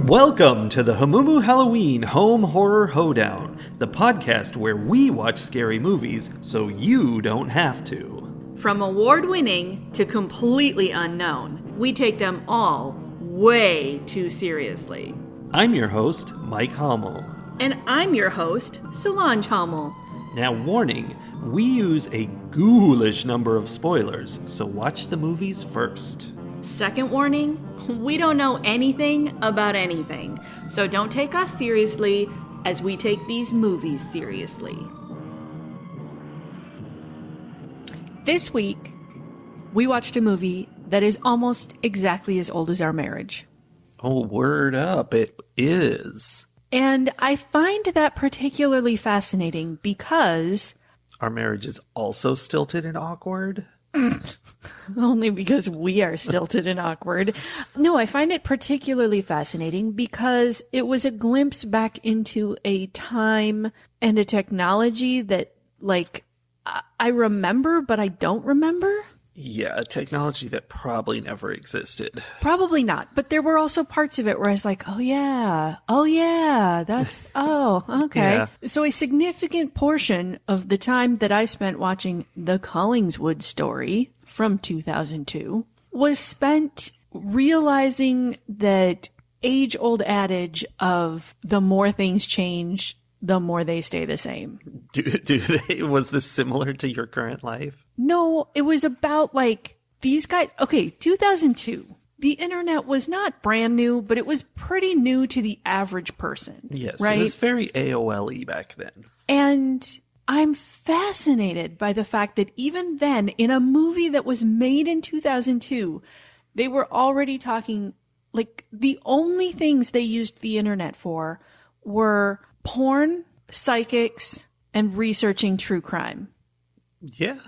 Welcome to the Hamumu Halloween Home Horror Hoedown, the podcast where we watch scary movies so you don't have to. From award-winning to completely unknown, we take them all way too seriously. I'm your host, Mike Hummel. And I'm your host, Solange Hummel. Now, warning, we use a ghoulish number of spoilers, so watch the movies first. Second warning, we don't know anything about anything, so don't take us seriously as we take these movies seriously. This week, we watched a movie that is almost exactly as old as our marriage. Oh, word up, it is. And I find that particularly fascinating because... Our marriage is also stilted and awkward? Only because we are stilted and awkward. No, I find it particularly fascinating because it was a glimpse back into a time and a technology that, I remember, but I don't remember. Yeah, a technology that probably never existed. Probably not. But there were also parts of it where I was like, oh yeah, that's, okay. Yeah. So a significant portion of the time that I spent watching the Collingswood Story from 2002 was spent realizing that age-old adage of the more things change, the more they stay the same. Was this similar to your current life? No, it was about these guys. Okay, 2002. The internet was not brand new, but it was pretty new to the average person. Yes, right? It was very AOL-y back then. And I'm fascinated by the fact that even then, in a movie that was made in 2002, they were already talking, the only things they used the internet for were porn, psychics, and researching true crime. Yeah.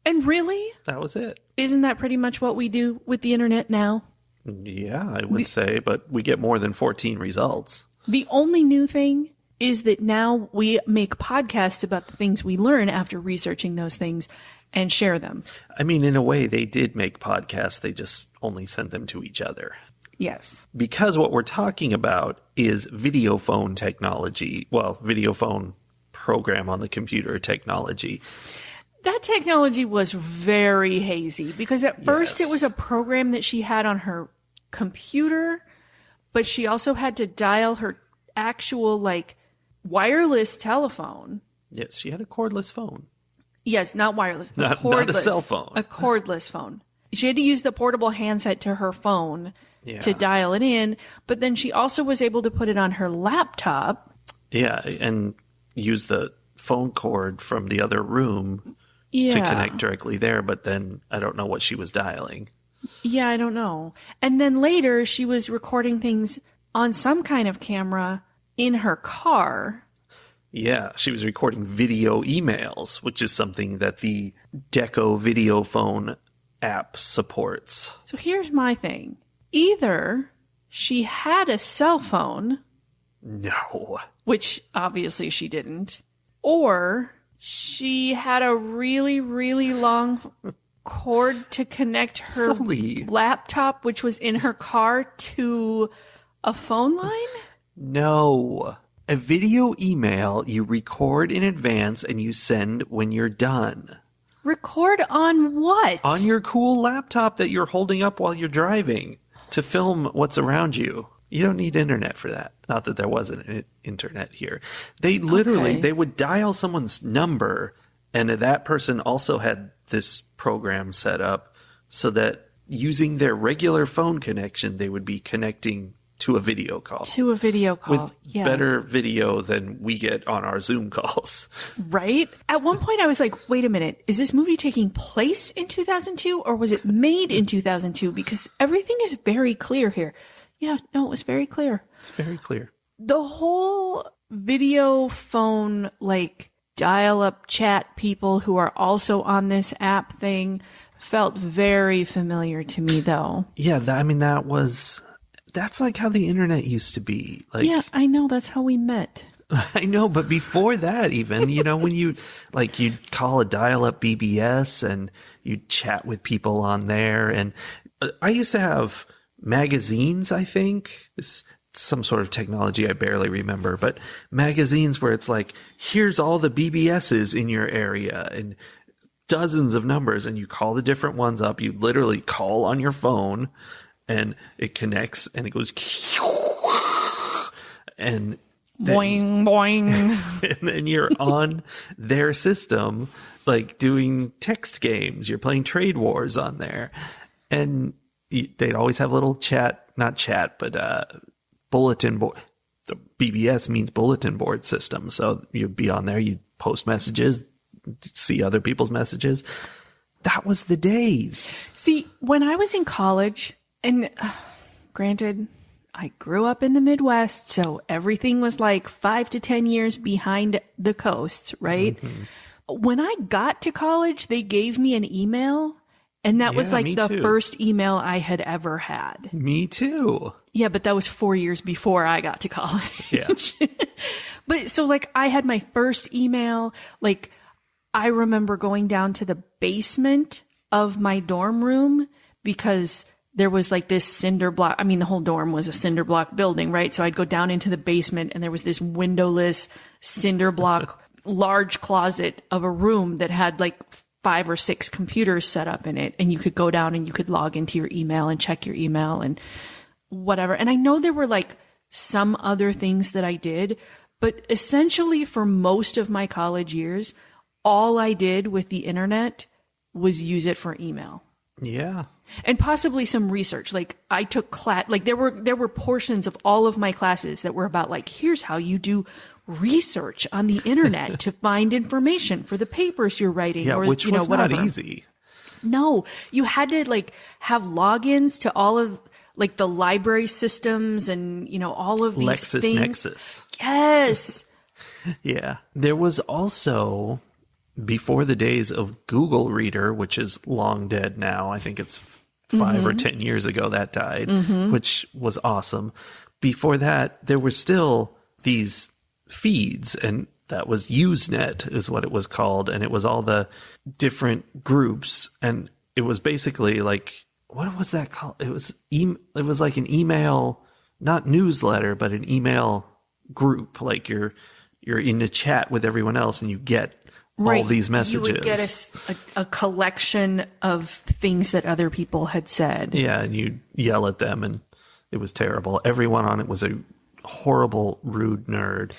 And really? That was it. Isn't that pretty much what we do with the internet now? Yeah, I would say, but we get more than 14 results. The only new thing is that now we make podcasts about the things we learn after researching those things and share them. I mean, in a way, they did make podcasts. They just only sent them to each other. Yes. Because what we're talking about is video phone technology. Well, video phone program on the computer technology. That technology was very hazy because at first it was a program that she had on her computer, but she also had to dial her actual wireless telephone. Yes, she had a cordless phone. Yes, not wireless. Not a cell phone. A cordless phone. She had to use the portable handset to her phone to dial it in, but then she also was able to put it on her laptop. Yeah, and use the phone cord from the other room to connect directly there, but then I don't know what she was dialing. Yeah, I don't know. And then later she was recording things on some kind of camera in her car. Yeah, she was recording video emails, which is something that the Dekko video phone app supports. So here's my thing. Either she had a cell phone. No. Which obviously she didn't. Or she had a really, really long cord to connect her laptop, which was in her car, to a phone line? No. A video email you record in advance and you send when you're done. Record on what? On your cool laptop that you're holding up while you're driving to film what's around you. You don't need internet for that. Not that there wasn't internet here. They literally, they would dial someone's number, and that person also had this program set up so that using their regular phone connection, they would be connecting to a video call. To a video call, with better video than we get on our Zoom calls. Right? At one point I was like, wait a minute, is this movie taking place in 2002 or was it made in 2002? Because everything is very clear here. Yeah, no, it was very clear. It's very clear. The whole video phone, dial-up chat people who are also on this app thing felt very familiar to me, though. Yeah, that's like how the internet used to be. Yeah, I know. That's how we met. I know, but before that even, when you'd call a dial-up BBS and you'd chat with people on there. And I used to have magazines, I think. some sort of technology I barely remember, but magazines where it's like, here's all the BBSs in your area and dozens of numbers, and you call the different ones up. You literally call on your phone and it connects and it goes and then, boing, boing. and then you're on their system, like doing text games. You're playing Trade Wars on there. And they'd always have a little bulletin board. The BBS means bulletin board system. So you'd be on there, you'd post messages, see other people's messages. That was the days. See, when I was in college, and granted, I grew up in the Midwest, so everything was like 5 to 10 years behind the coast, right? Mm-hmm. When I got to college, they gave me an email, and that was like the first email I had ever had. Me too. Yeah, but that was 4 years before I got to college. Yeah. But so like I had my first email, like I remember going down to the basement of my dorm room because there was like this cinder block. I mean, the whole dorm was a cinder block building, right? So I'd go down into the basement and there was this windowless cinder block, large closet of a room that had like 5 or 6 computers set up in it. And you could go down and you could log into your email and check your email and whatever. And I know there were like some other things that I did, but essentially for most of my college years, all I did with the internet was use it for email. Yeah. And possibly some research. Like I took like there were portions of all of my classes that were about like, here's how you do research on the internet to find information for the papers you're writing. Yeah, or, which was whatever. not easy. No, you had to like have logins to all of like the library systems and, all of these things. LexisNexis. Yes. Yeah. There was also, before the days of Google Reader, which is long dead now, I think it's 5 or 10 years ago that died, which was awesome. Before that, there were still these feeds, and that was Usenet is what it was called. And it was all the different groups. And it was basically like, what was that called? It was like an email, not newsletter, but an email group. Like you're in a chat with everyone else and you get all these messages. You would get a collection of things that other people had said. Yeah, and you yell at them, and it was terrible. Everyone on it was a horrible, rude nerd.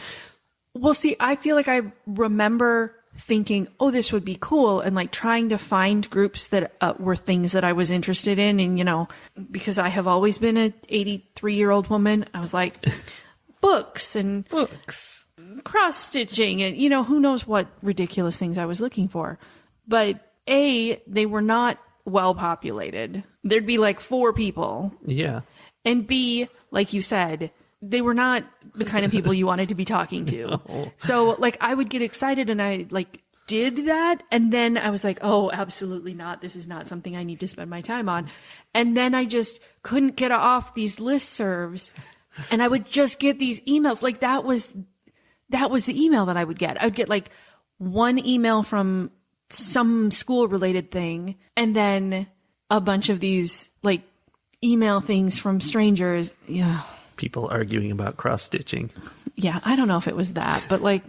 Well, see, I feel like I remember thinking, oh, this would be cool, and like trying to find groups that were things that I was interested in. And, because I have always been an 83-year-old woman, I was like, books. Cross-stitching and, who knows what ridiculous things I was looking for. But A, they were not well populated. There'd be like 4 people. Yeah. And B, like you said, they were not the kind of people you wanted to be talking to. No. So like I would get excited and I like did that. And then I was like, oh, absolutely not. This is not something I need to spend my time on. And then I just couldn't get off these listservs and I would just get these emails. Like that was the email that I would get. I would get like one email from some school related thing and then a bunch of these like email things from strangers. Yeah. People arguing about cross-stitching. Yeah. I don't know if it was that, but like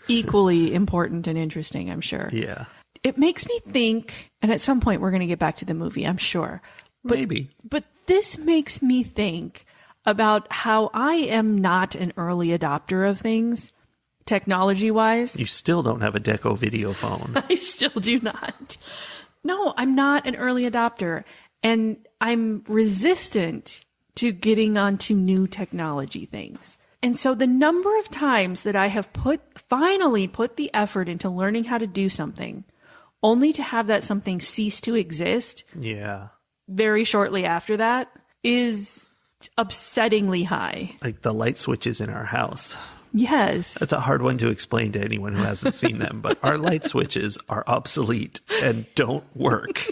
equally important and interesting, I'm sure. Yeah. It makes me think, and at some point we're going to get back to the movie, I'm sure. But, maybe. But this makes me think about how I am not an early adopter of things, technology-wise. You still don't have a Dekko video phone. I still do not. No, I'm not an early adopter. And I'm resistant to getting onto new technology things. And so the number of times that I have finally put the effort into learning how to do something, only to have that something cease to exist very shortly after that, is upsettingly high. Like the light switches in our house. Yes. That's a hard one to explain to anyone who hasn't seen them, but our light switches are obsolete and don't work.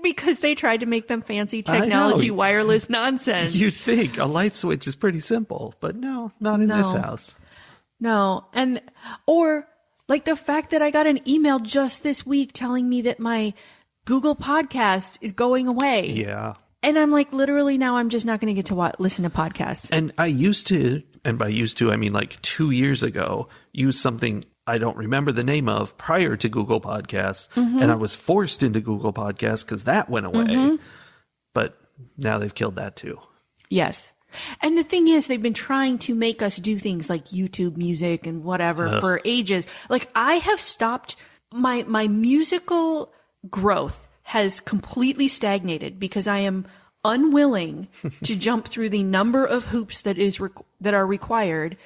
Because they tried to make them fancy technology, wireless nonsense. You think a light switch is pretty simple, but no, not in this house. No. Or like the fact that I got an email just this week telling me that my Google Podcast is going away. Yeah. And I'm like, literally now I'm just not going to get to listen to podcasts. And I used to, and by used to, I mean like 2 years ago, use something I don't remember the name of prior to Google Podcasts. And I was forced into Google Podcasts because that went away. But now they've killed that too. Yes. And the thing is, they've been trying to make us do things like YouTube music and whatever for ages. Like I have stopped, my musical growth has completely stagnated because I am unwilling to jump through the number of hoops that are required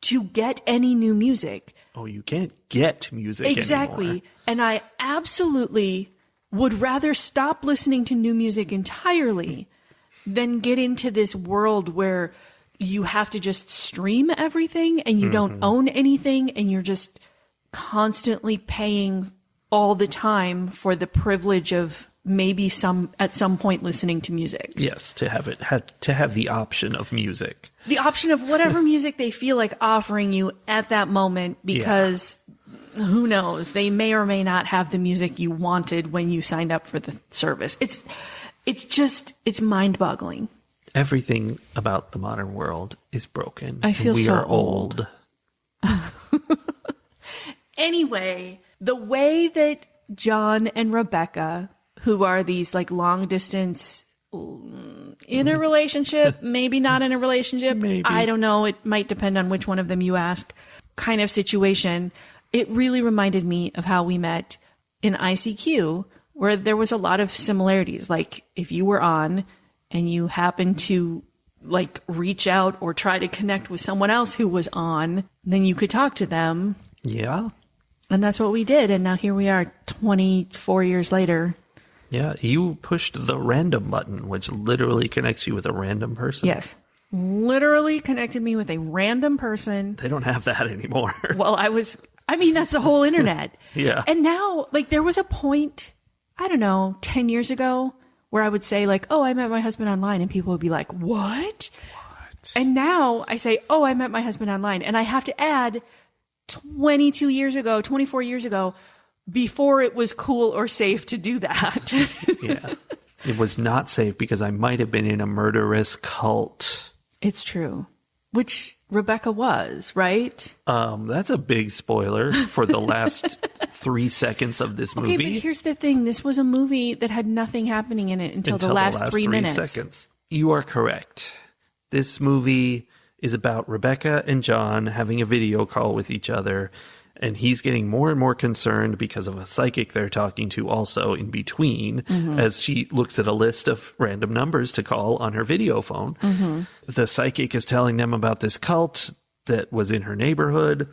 to get any new music. Oh, you can't get music exactly anymore. And I absolutely would rather stop listening to new music entirely than get into this world where you have to just stream everything and you don't own anything and you're just constantly paying all the time for the privilege of maybe at some point listening to music. Yes, to have the option of music. The option of whatever music they feel like offering you at that moment, because who knows, they may or may not have the music you wanted when you signed up for the service. It's mind-boggling. Everything about the modern world is broken. I feel we so are old. Anyway, the way that John and Rebecca, who are these like long distance in a relationship, maybe not in a relationship, maybe. I don't know, it might depend on which one of them you ask, kind of situation, it really reminded me of how we met in ICQ, where there was a lot of similarities. Like if you were on and you happened to like reach out or try to connect with someone else who was on, then you could talk to them. Yeah. And that's what we did. And now here we are 24 years later. Yeah. You pushed the random button, which literally connects you with a random person. Yes. Literally connected me with a random person. They don't have that anymore. Well, that's the whole internet. Yeah. And now, like, there was a point, I don't know, 10 years ago where I would say, like, oh, I met my husband online. And people would be like, what? And now I say, oh, I met my husband online. And I have to add 24 years ago, before it was cool or safe to do that. Yeah. It was not safe because I might have been in a murderous cult. It's true. Which Rebecca was, right? That's a big spoiler for the last 3 seconds of this movie. Okay, but here's the thing. This was a movie that had nothing happening in it until the last 3 minutes. Seconds. You are correct. This movie is about Rebecca and John having a video call with each other, and he's getting more and more concerned because of a psychic they're talking to also in between, as she looks at a list of random numbers to call on her video phone. The psychic is telling them about this cult that was in her neighborhood.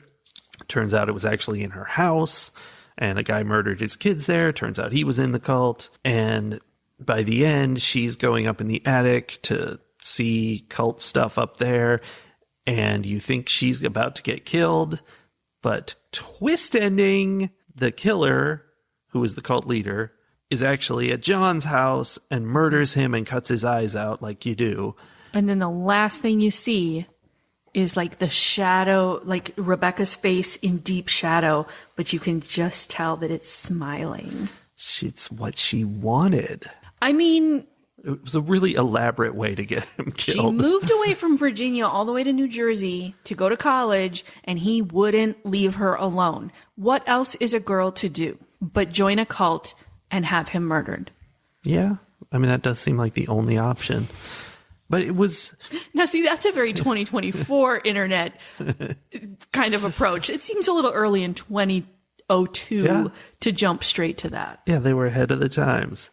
Turns out it was actually in her house, and a guy murdered his kids there. Turns out he was in the cult. And by the end, she's going up in the attic to see cult stuff up there, and you think she's about to get killed. But twist ending, the killer, who is the cult leader, is actually at John's house and murders him and cuts his eyes out like you do. And then the last thing you see is like the shadow, like Rebecca's face in deep shadow, but you can just tell that it's smiling. It's what she wanted. I mean, it was a really elaborate way to get him killed. She moved away from Virginia all the way to New Jersey to go to college, and he wouldn't leave her alone. What else is a girl to do but join a cult and have him murdered? Yeah. I mean, that does seem like the only option. But it was... Now, see, that's a very 2024 internet kind of approach. It seems a little early in 2002 to jump straight to that. Yeah, they were ahead of the times.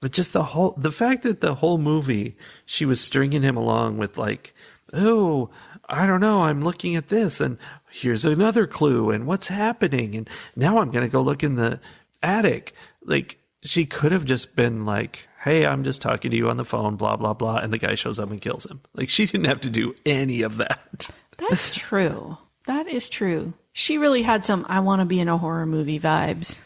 But just the fact that the whole movie, she was stringing him along with like, oh, I don't know, I'm looking at this, and here's another clue, and what's happening, and now I'm going to go look in the attic. Like, she could have just been like, hey, I'm just talking to you on the phone, blah, blah, blah, and the guy shows up and kills him. Like, she didn't have to do any of that. That's true. That is true. She really had some I want to be in a horror movie vibes.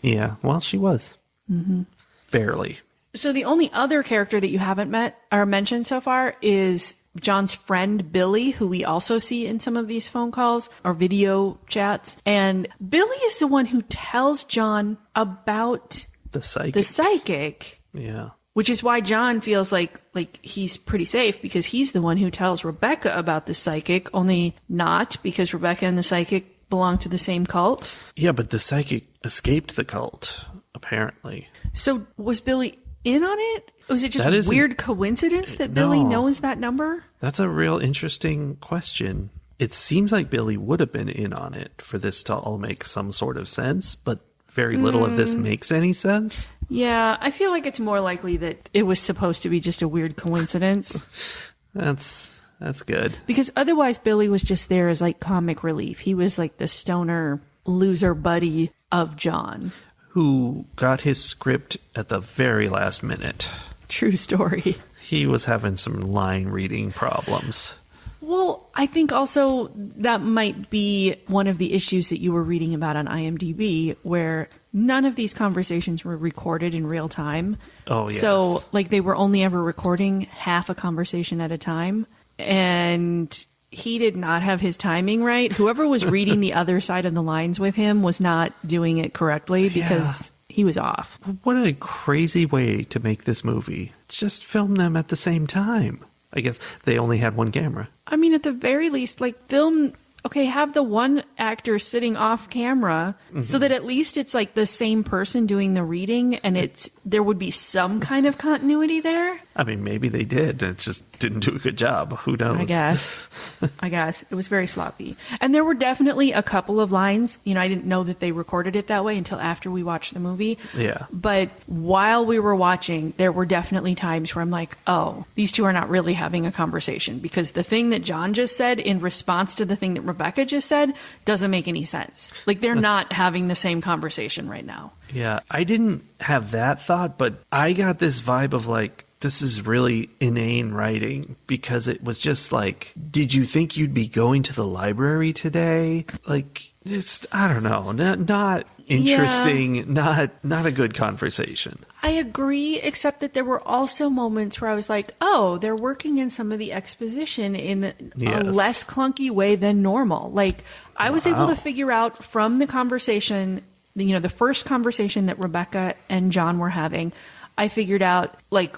Yeah, well, she was. Mm-hmm. Barely. So the only other character that you haven't met or mentioned so far is John's friend, Billy, who we also see in some of these phone calls or video chats. And Billy is the one who tells John about the psychic. The psychic. Yeah. Which is why John feels like he's pretty safe, because he's the one who tells Rebecca about the psychic, only not because Rebecca and the psychic belong to the same cult. Yeah, but the psychic escaped the cult, apparently. So was Billy in on it? Was it just a weird coincidence that Billy knows that number? That's a real interesting question. It seems like Billy would have been in on it for this to all make some sort of sense, but very little of this makes any sense. Yeah, I feel like it's more likely that it was supposed to be just a weird coincidence. That's good. Because otherwise Billy was just there as like comic relief. He was like the stoner loser buddy of John, who got his script at the very last minute. True story. He was having some line reading problems. Well, I think also that might be one of the issues that you were reading about on IMDb, where none of these conversations were recorded in real time. Oh, yes. So, like, they were only ever recording half a conversation at a time. And he did not have his timing right. Whoever was reading the other side of the lines with him was not doing it correctly because he was off. What a crazy way to make this movie. Just film them at the same time. I guess they only had one camera. I mean, at the very least, like, have the one actor sitting off camera so that at least it's like the same person doing the reading and there would be some kind of continuity there. I mean, maybe they did. It just didn't do a good job. Who knows? I guess. It was very sloppy. And there were definitely a couple of lines. You know, I didn't know that they recorded it that way until after we watched the movie. Yeah. But while we were watching, there were definitely times where I'm like, oh, these two are not really having a conversation, because the thing that John just said in response to the thing that Rebecca just said doesn't make any sense. Like, they're not having the same conversation right now. Yeah, I didn't have that thought, but I got this vibe of like, this is really inane writing, because it was just like, did you think you'd be going to the library today? Like, just, I don't know, not interesting, not a good conversation. I agree, except that there were also moments where I was like, oh, they're working in some of the exposition in a less clunky way than normal. Like, I was able to figure out from the conversation, you know, the first conversation that Rebecca and John were having, I figured out, like,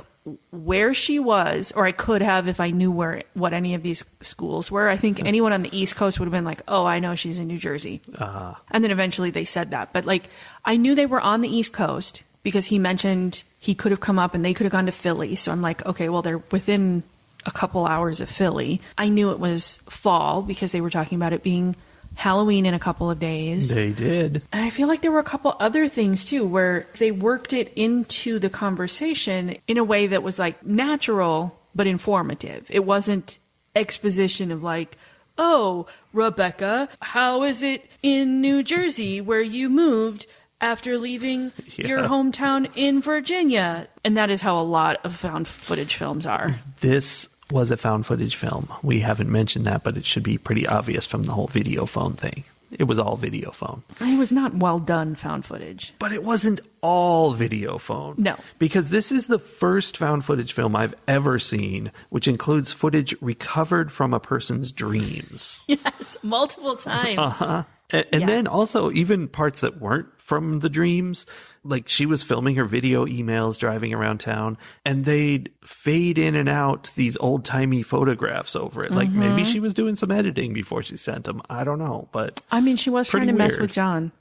where she was, or I could have if I knew what any of these schools were. I think anyone on the East Coast would have been like, oh, I know she's in New Jersey. And then eventually they said that. But like, I knew they were on the East Coast because he mentioned he could have come up and they could have gone to Philly. So I'm like, okay, well, they're within a couple hours of Philly. I knew it was fall because they were talking about it being Halloween in a couple of days. They did. And I feel like there were a couple other things too where they worked it into the conversation in a way that was like natural but informative. It wasn't exposition of like, oh, Rebecca, how is it in New Jersey where you moved after leaving your hometown in Virginia? And that is how a lot of found footage films are. This was a found footage film. We haven't mentioned that, but it should be pretty obvious from the whole video phone thing. It was all video phone. It was not well done found footage. But it wasn't all video phone. No. Because this is the first found footage film I've ever seen, which includes footage recovered from a person's dreams. Yes, multiple times. And then also even parts that weren't from the dreams. Like, she was filming her video emails driving around town, and they'd fade in and out these old-timey photographs over it. Like, maybe she was doing some editing before she sent them. I don't know, but I mean, she was trying to mess with John.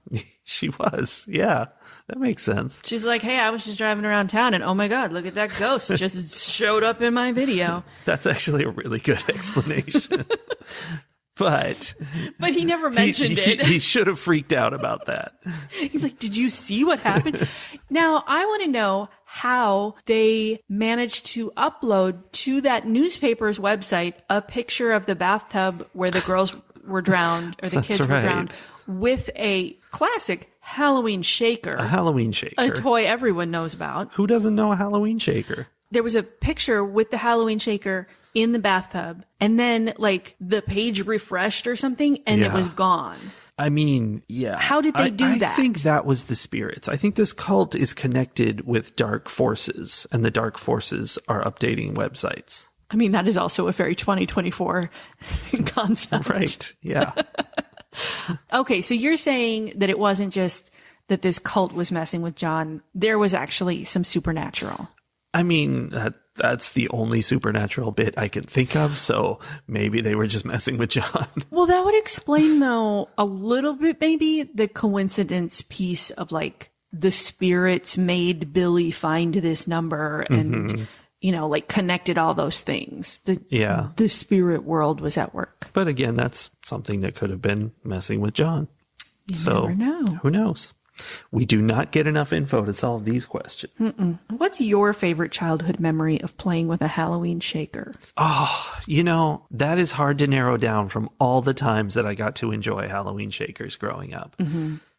She was, yeah. That makes sense. She's like, hey, I was just driving around town, and oh my God, look at that ghost just showed up in my video. That's actually a really good explanation. But he never mentioned it. He should have freaked out about that. He's like, did you see what happened? Now, I want to know how they managed to upload to that newspaper's website a picture of the bathtub where the girls were drowned, or the kids were drowned, with a classic Halloween shaker. A Halloween shaker. A toy everyone knows about. Who doesn't know a Halloween shaker? There was a picture with the Halloween shaker in the bathtub, and then like the page refreshed or something, and it was gone. I mean, yeah. How did they do that? I think that was the spirits. I think this cult is connected with dark forces, and the dark forces are updating websites. I mean, that is also a very 2024 concept. Right, yeah. Okay, so you're saying that it wasn't just that this cult was messing with John. There was actually some supernatural. I mean, that's the only supernatural bit I can think of, so maybe they were just messing with John. Well, that would explain, though, a little bit maybe the coincidence piece of like the spirits made Billy find this number and, like connected all those things. The spirit world was at work. But again, that's something that could have been messing with John. You never know. Who knows? We do not get enough info to solve these questions. What's your favorite childhood memory of playing with a Halloween shaker? Oh, that is hard to narrow down from all the times that I got to enjoy Halloween shakers growing up.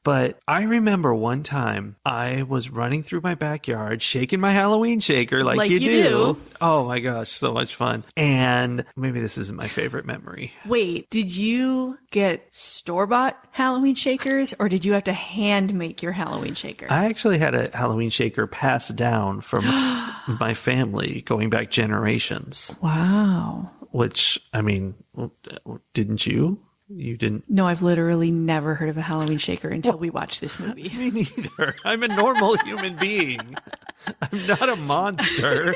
But I remember one time I was running through my backyard, shaking my Halloween shaker like you do. Oh my gosh, so much fun. And maybe this isn't my favorite memory. Wait, did you get store-bought Halloween shakers or did you have to hand make your Halloween shaker? I actually had a Halloween shaker passed down from my family going back generations. Wow. Which, I mean, didn't you? You didn't? No, I've literally never heard of a Halloween shaker until we watched this movie. Me neither. I'm a normal human being. I'm not a monster.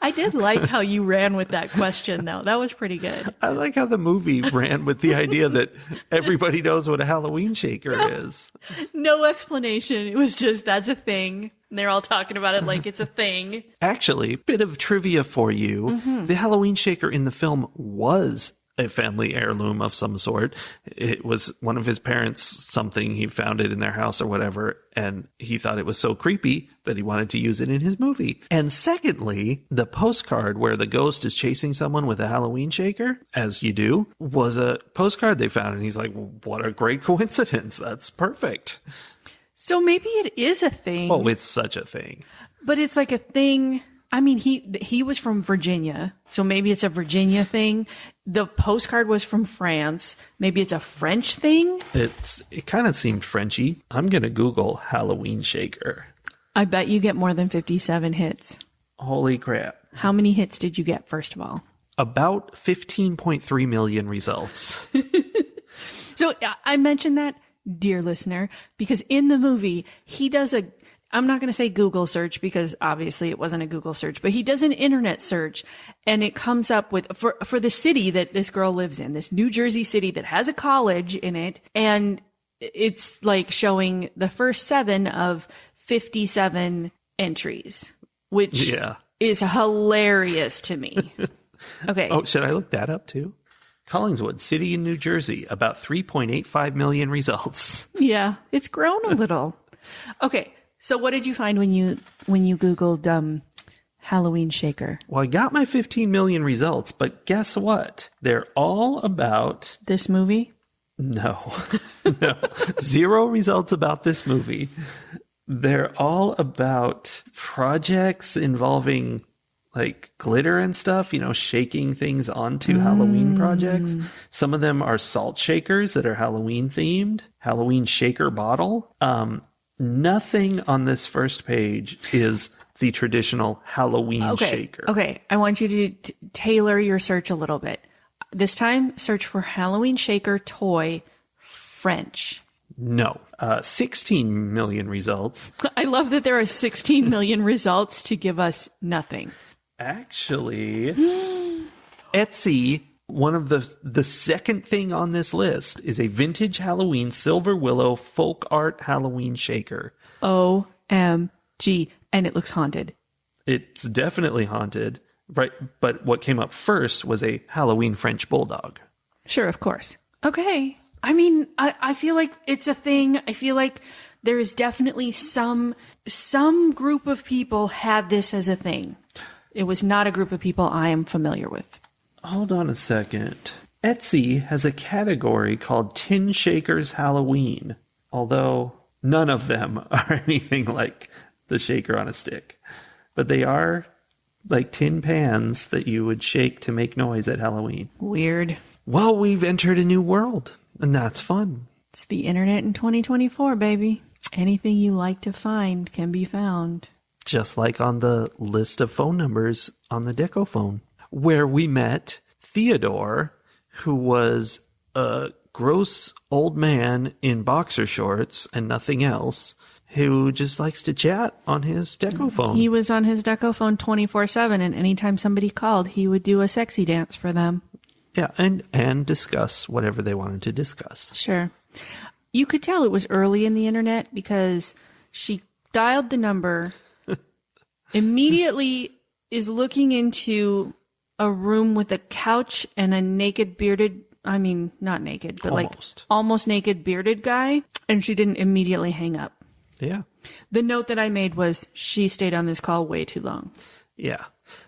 I did like how you ran with that question, though. That was pretty good. I like how the movie ran with the idea that everybody knows what a Halloween shaker is. No explanation. It was just, that's a thing. And they're all talking about it like it's a thing. Actually, bit of trivia for you. The Halloween shaker in the film was a family heirloom of some sort. It was one of his parents, something he found it in their house or whatever, and he thought it was so creepy that he wanted to use it in his movie. And secondly, the postcard where the ghost is chasing someone with a Halloween shaker, as you do, was a postcard they found, and he's like, what a great coincidence. That's perfect. So maybe it is a thing. Oh, it's such a thing. But it's like a thing. I mean, he was from Virginia, so maybe it's a Virginia thing. The postcard was from France. Maybe it's a French thing. It kind of seemed Frenchy. I'm going to Google Halloween shaker. I bet you get more than 57 hits. Holy crap. How many hits did you get, first of all? About 15.3 million results. So I mentioned that, dear listener, because in the movie, he does I'm not going to say Google search because obviously it wasn't a Google search, but he does an internet search and it comes up with, for the city that this girl lives in, this New Jersey city that has a college in it. And it's like showing the first 7 of 57 entries, which is hilarious to me. Okay. Oh, should I look that up too? Collingswood, city in New Jersey, about 3.85 million results. Yeah, it's grown a little. Okay. So what did you find when you Googled Halloween shaker? Well, I got my 15 million results, but guess what? They're all about... This movie? No. 0 results about this movie. They're all about projects involving like glitter and stuff, shaking things onto Halloween projects. Some of them are salt shakers that are Halloween themed. Halloween shaker bottle. Nothing on this first page is the traditional Halloween shaker. Okay, I want you to tailor your search a little bit. This time, search for Halloween shaker toy French. No. 16 million results. I love that there are 16 million results to give us nothing. Actually, Etsy, one of the second thing on this list is a vintage Halloween Silver Willow folk art Halloween shaker. OMG. And it looks haunted. It's definitely haunted, right? But what came up first was a Halloween French bulldog. Sure, of course. Okay. I mean, I feel like it's a thing. I feel like there is definitely some group of people had this as a thing. It was not a group of people I am familiar with. Hold on a second. Etsy has a category called Tin Shakers Halloween, although none of them are anything like the shaker on a stick. But they are like tin pans that you would shake to make noise at Halloween. Weird. Well, we've entered a new world, and that's fun. It's the internet in 2024, baby. Anything you like to find can be found. Just like on the list of phone numbers on the Dekko phone, where we met Theodore, who was a gross old man in boxer shorts and nothing else. who just likes to chat on his Dekko phone. He was on his Dekko phone 24/7, and anytime somebody called, he would do a sexy dance for them. Yeah, and discuss whatever they wanted to discuss. Sure. You could tell it was early in the internet because she dialed the number, immediately is looking into a room with a couch and a naked bearded, I mean, not naked, but almost naked bearded guy, and she didn't immediately hang up. Yeah. The note that I made was she stayed on this call way too long. Yeah.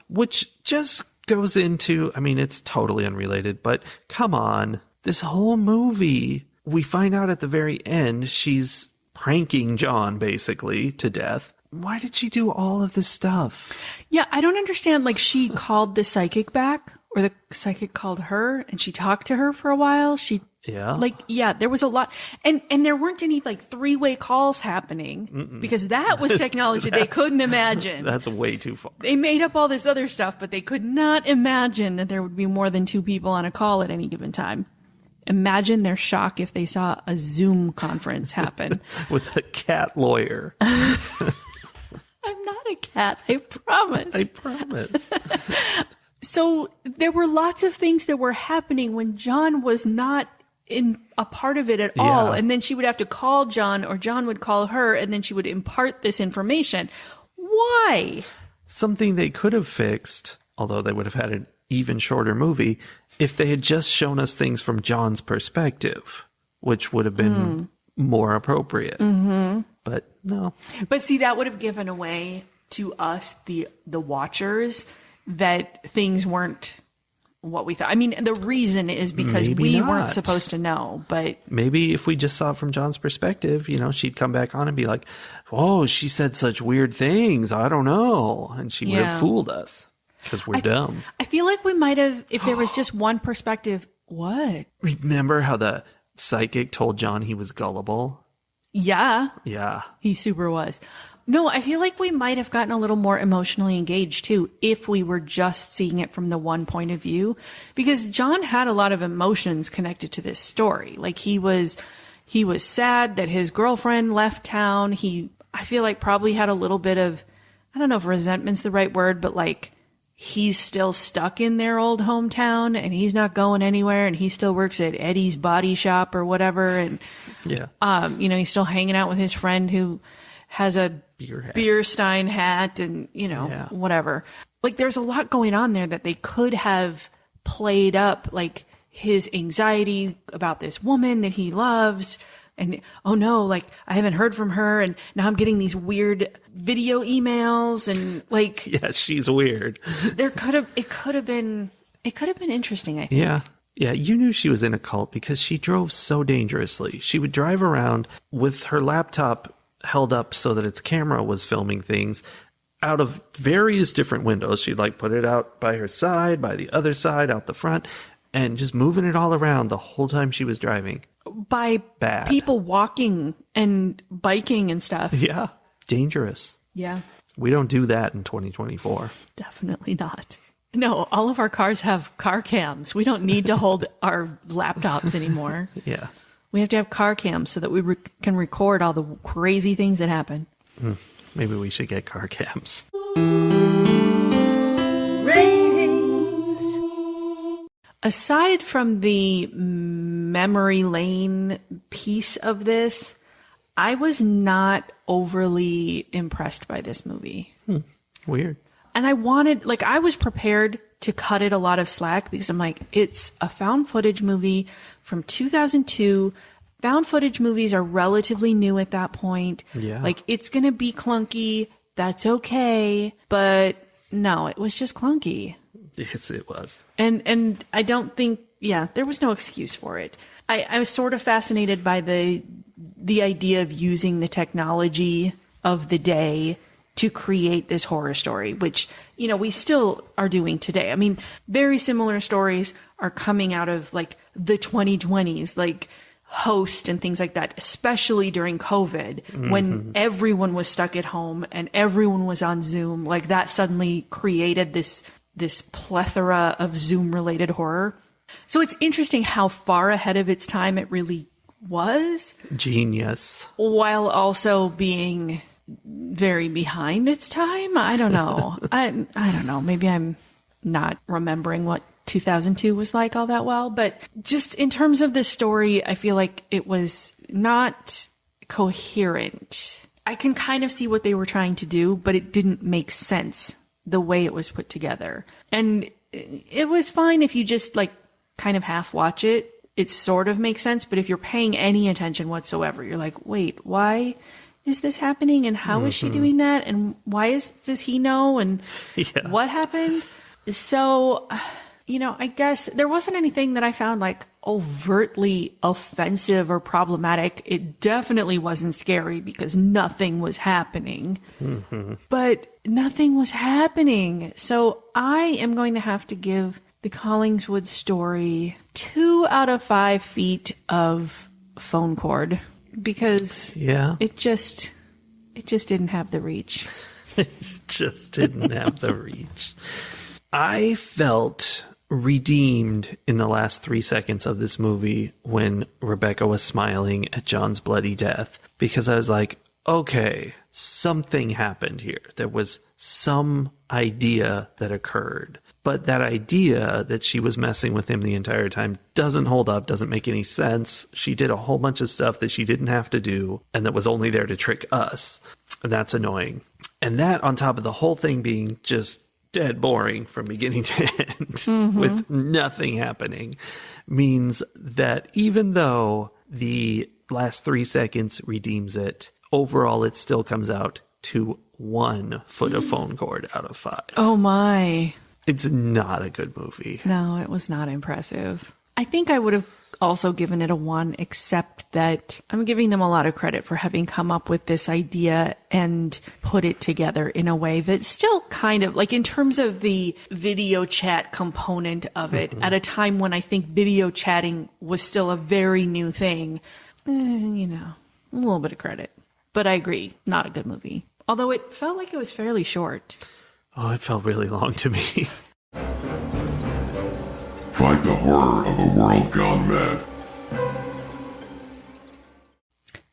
Which just goes into, I mean, it's totally unrelated, but come on. This whole movie, we find out at the very end, she's pranking John basically to death. Why did she do all of this stuff? Yeah, I don't understand. Like, she called the psychic back, or the psychic called her, and she talked to her for a while. There was a lot. And there weren't any, like, three-way calls happening, because that was technology they couldn't imagine. That's way too far. They made up all this other stuff, but they could not imagine that there would be more than two people on a call at any given time. Imagine their shock if they saw a Zoom conference happen. With a cat lawyer. I'm not a cat, I promise. I promise. So there were lots of things that were happening when John was not in a part of it at all. And then she would have to call John, or John would call her, and then she would impart this information. Why? Something they could have fixed, although they would have had an even shorter movie, if they had just shown us things from John's perspective, which would have been more appropriate. Mm-hmm. But no. But see, that would have given away to us, the watchers, that things weren't what we thought. I mean, the reason is because we weren't supposed to know, but maybe if we just saw it from John's perspective, she'd come back on and be like, "Oh, she said such weird things. I don't know." And she would have fooled us because we're dumb. I feel like we might have, if there was just one perspective. What? Remember how the psychic told John he was gullible? Yeah. Yeah. He super was. No, I feel like we might have gotten a little more emotionally engaged too if we were just seeing it from the one point of view, because John had a lot of emotions connected to this story. Like, he was sad that his girlfriend left town. I feel like probably had a little bit of, I don't know if resentment's the right word, but like, he's still stuck in their old hometown and he's not going anywhere, and he still works at Eddie's body shop or whatever. And, he's still hanging out with his friend who has a beer stein hat and, whatever. Like, there's a lot going on there that they could have played up, like his anxiety about this woman that he loves. And, oh no, like, I haven't heard from her, and now I'm getting these weird video emails, and like, yeah, she's weird. It could have been interesting, I think. Yeah. Yeah, you knew she was in a cult because she drove so dangerously. She would drive around with her laptop held up so that its camera was filming things out of various different windows. She'd like put it out by her side, by the other side, out the front, and just moving it all around the whole time she was driving. By people walking and biking and stuff. Yeah. Dangerous. Yeah. We don't do that in 2024. Definitely not. No, all of our cars have car cams. We don't need to hold our laptops anymore. Yeah. We have to have car cams so that we can record all the crazy things that happen. Maybe we should get car cams. Aside from the memory lane piece of this, I was not overly impressed by this movie. Weird. And I was prepared to cut it a lot of slack because I'm like, it's a found footage movie from 2002. Found footage movies are relatively new at that point. Yeah. Like, it's going to be clunky. That's okay. But no, it was just clunky. Yes, it was. And I don't think, there was no excuse for it. I was sort of fascinated by the idea of using the technology of the day to create this horror story, which, we still are doing today. I mean, very similar stories are coming out of like the 2020s, like Host and things like that, especially during COVID, when everyone was stuck at home and everyone was on Zoom. Like, that suddenly created this plethora of Zoom related horror. So it's interesting how far ahead of its time it really was. Genius. While also being very behind its time. I don't know. I don't know. Maybe I'm not remembering what 2002 was like all that well. But just in terms of this story, I feel like it was not coherent. I can kind of see what they were trying to do, but it didn't make sense the way it was put together. And it was fine if you just like kind of half watch it. It sort of makes sense. But if you're paying any attention whatsoever, you're like, wait, why is this happening? And how is she doing that? And why does he know? And what happened? So, I guess there wasn't anything that I found like overtly offensive or problematic. It definitely wasn't scary because nothing was happening. But nothing was happening. So I am going to have to give the Collingswood Story 2 out of 5 feet of phone cord because it just didn't have the reach. It just didn't have the reach. I felt redeemed in the last 3 seconds of this movie when Rebecca was smiling at John's bloody death, because I was like, okay, something happened here. There was some idea that occurred, but that idea that she was messing with him the entire time doesn't hold up, doesn't make any sense. She did a whole bunch of stuff that she didn't have to do and that was only there to trick us. And that's annoying. And that on top of the whole thing being just dead boring from beginning to end with nothing happening means that even though the last 3 seconds redeems it, overall it still comes out to 1 foot of phone cord out of 5. Oh my. It's not a good movie. No, it was not impressive. I think I would have also given it a 1, except that I'm giving them a lot of credit for having come up with this idea and put it together in a way that's still kind of like in terms of the video chat component of it at a time when I think video chatting was still a very new thing. A little bit of credit. But I agree, not a good movie. Although it felt like it was fairly short. Oh, it felt really long to me. Fight the horror of a world gone mad.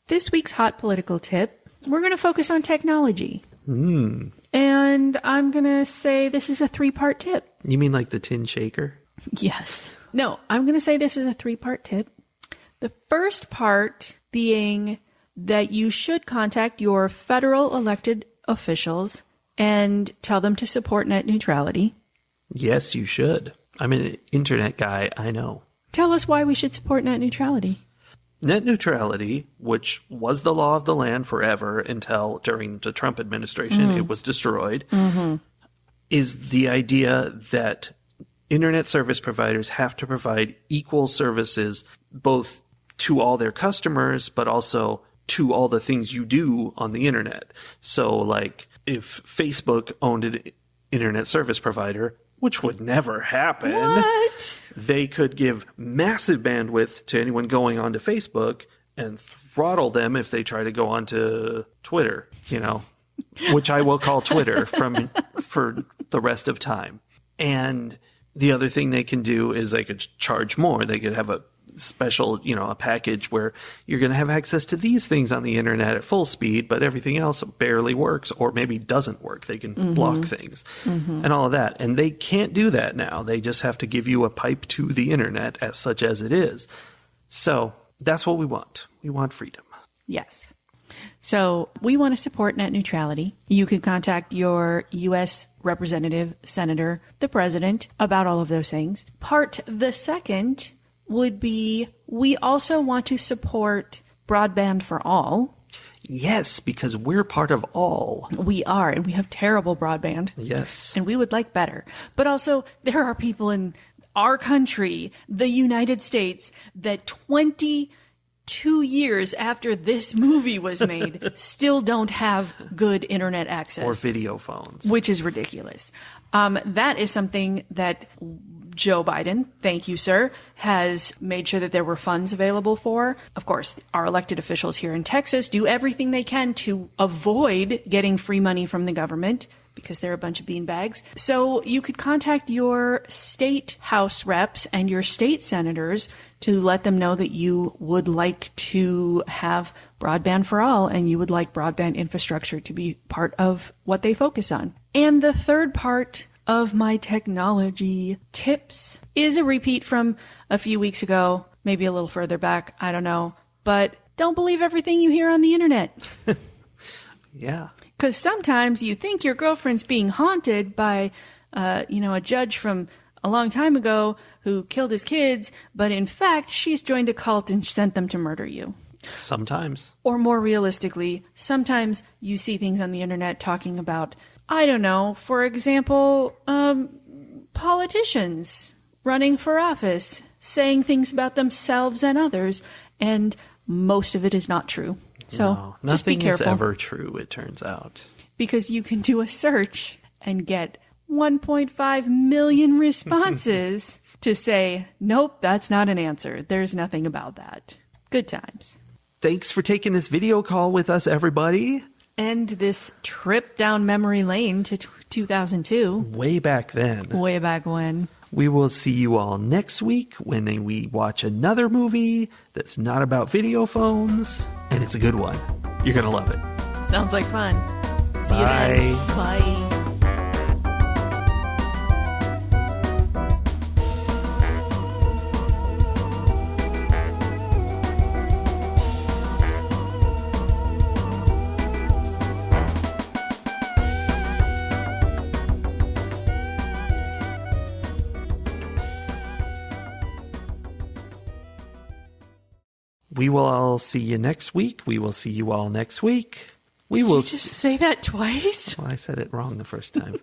This week's hot political tip, we're going to focus on technology. And I'm going to say this is a 3-part tip. You mean like the tin shaker? Yes. No, I'm going to say this is a 3-part tip. The first part being that you should contact your federal elected officials and tell them to support net neutrality. Yes, you should. I'm an internet guy, I know. Tell us why we should support net neutrality. Net neutrality, which was the law of the land forever until during the Trump administration it was destroyed, is the idea that internet service providers have to provide equal services both to all their customers, but also to all the things you do on the internet. So, like, if Facebook owned an internet service provider, which would never happen, they could give massive bandwidth to anyone going onto Facebook and throttle them if they try to go onto Twitter, which I will call Twitter for the rest of time. And the other thing they can do is they could charge more. They could have a special, a package where you're going to have access to these things on the internet at full speed, but everything else barely works or maybe doesn't work. They can block things and all of that. And they can't do that now. They just have to give you a pipe to the internet as such as it is. So that's what we want. We want freedom. Yes. So we want to support net neutrality. You can contact your U.S. representative, senator, the president about all of those things. Part the second would be we also want to support broadband for all. Yes, because we're part of all. We are, and we have terrible broadband. Yes. And we would like better. But also, there are people in our country, the United States, that 22 years after this movie was made still don't have good internet access. Or video phones. Which is ridiculous. That is something that Joe Biden, thank you, sir, has made sure that there were funds available for. Of course, our elected officials here in Texas do everything they can to avoid getting free money from the government because they're a bunch of beanbags. So you could contact your state House reps and your state senators to let them know that you would like to have broadband for all and you would like broadband infrastructure to be part of what they focus on. And the third part of my technology tips is a repeat from a few weeks ago, maybe a little further back, I don't know. But don't believe everything you hear on the internet. Yeah. Because sometimes you think your girlfriend's being haunted by, a judge from a long time ago who killed his kids, but in fact, she's joined a cult and sent them to murder you. Sometimes. Or more realistically, sometimes you see things on the internet talking about, I don't know, for example, politicians running for office, saying things about themselves and others, and most of it is not true. So No, just be nothing careful. is ever true, it turns out. Because you can do a search and get 1.5 million responses to say, nope, that's not an answer. There's nothing about that. Good times. Thanks for taking this video call with us, everybody. And this trip down memory lane to 2002. Way back then. Way back when. We will see you all next week when we watch another movie that's not about video phones, and it's a good one. You're going to love it. Sounds like fun. See you Bye. then. Bye. We will all see you next week. We will see you all next week. We Did will you just say that twice? Well, I said it wrong the first time.